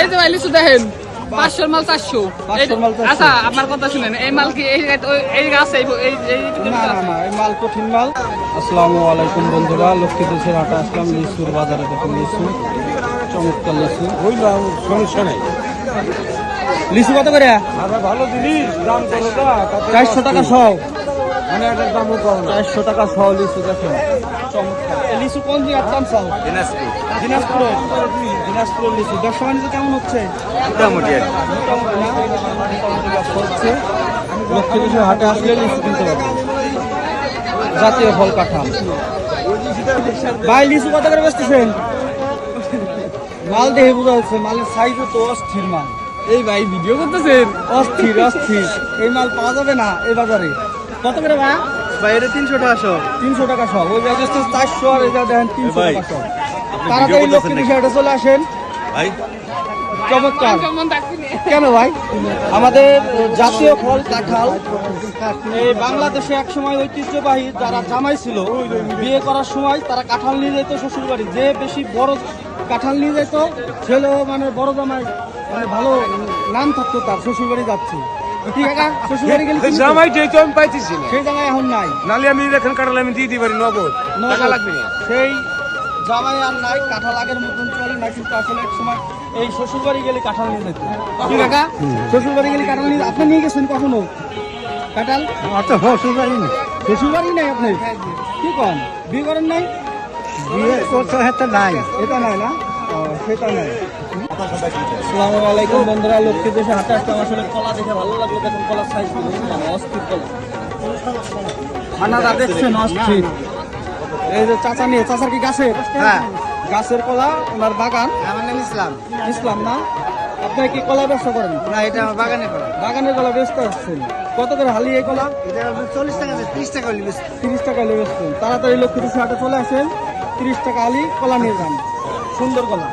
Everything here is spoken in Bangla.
এই যে ভাই লিচু দেখেন 500 মাল 400। আচ্ছা আপনার কথা শুনেন, এই মাল কি এই গাছ এই না না না, এই মাল কঠিন মাল। আসসালামু আলাইকুম বন্ধুরা, লক্ষ্মী দেশের হাটে আসলাম লিচুর বাজারে। দেখুন লিচু, চমৎকার লিচু। বুঝলাম, সমস্যা নাই। লিচু কত করে? ভালো জিনিস, দাম কতটা? 400 টাকা সহ। মানে এটার দামও কম না। 400 টাকা সহ লিচু। দেখেন চমৎকার। এই লিচু কোন জায়গার দাম চাও? দিনাজপুরের লিচু। ব্যবসা বাণিজ্য কেমন হচ্ছে? মোটামুটি আর কি। মোটামুটি না? মোটামুটি ব্যবসা হচ্ছে। লক্ষ্মী দেশের হাটে আসলে লিচু কিনতে পারবেন। জাতীয় ফল কাঁঠাল। ভাই লিচু কত করে বেচতেছেন? মাল দেখে বোঝা যাচ্ছে, মালের সাইজও তো অস্থির মাল। এই ভাই ভিডিও করতেছেন? অস্থির অস্থির। এই মাল পাওয়া যাবে না এই বাজারে। কত করে ভাই? ভাই এটা 300 টাকা সহ। 300 টাকা সহ। ওই জায়গায় 400 আর এই জায়গায় দেখেন 300 ভাই, টাকা সহ। তাড়াতাড়ি লক্ষ্মী দেশের হাটে চলে আসেন। ভাই চমৎকার। কেমন থাকবেন? কেন ভাই? আমাদের জাতীয় ফল কাঁঠাল। এই বাংলাদেশে এক সময় ঐতিহ্যবাহী যারা জামাই ছিল, বিয়ে করার সময় তারা কাঁঠাল নিয়ে যেত শ্বশুর বাড়ি। যে বেশি বড় কাঁঠাল নিয়ে যেত ছেলেও মানে বড় জামাই, মানে ভালো নাম থাকতো তার, শ্বশুর বাড়ি যাচ্ছে। ঠিক আছে, শ্বশুর বাড়ি গেলে কি নিত? জামাইটাই তো আমি পাইতেছি না। সেই জায়গায় এখন নাই। নালে আমি এখন কাটালে আমি দিয়ে দিই পারি নগদ। টাকা লাগবে না। সেই জামাই আর নাই, কাঁঠাল আগের মতন চলে না। কিন্তু আসলে এক সময় এই শ্বশুর বাড়ি গেলে কাঁঠাল নিয়ে যেত। কি কাকা? শ্বশুর বাড়ি গেলে কাঁঠাল নিয়ে, আপনি নিয়ে গেছেন কখনো কাঁঠাল? আচ্ছা, শ্বশুর বাড়ি না। শ্বশুর বাড়ি নাই আপনি? কি কন, বিয়ে করেন নাই? বিয়ে করতে হতে নাই। এটা নাই না? ও, সেটা নাই। আসসালামু আলাইকুম বন্ধুরা, লক্ষ্মী দেশে হাটে আসলাম। আসলে কলা দেখে ভালো লাগলো। দেখুন কলার সাইজ গুলো, অস্থির কলা। খানাটা দেখছেন অস্থির। এই যে চাচা নিয়ে, চাচার কি গাছের? হ্যাঁ। গাছের কলা, ওনার বাগান। আমার নাম ইসলাম। ইসলাম না? আপনি কি কলা ব্যবসা করেন? না, এটা আমার বাগানে করা। বাগানের কলা বেচতে আসছেন। কত করে হালি এই কলা? এটা 40 টাকা, 30 টাকা হলে বেশি। 30 টাকা হলে বেচতেন। তাড়াতাড়ি লক্ষ্মী দেশে হাটে চলে আসেন, 30 টাকা হালি কলা নিয়ে যান। সুন্দর কলা।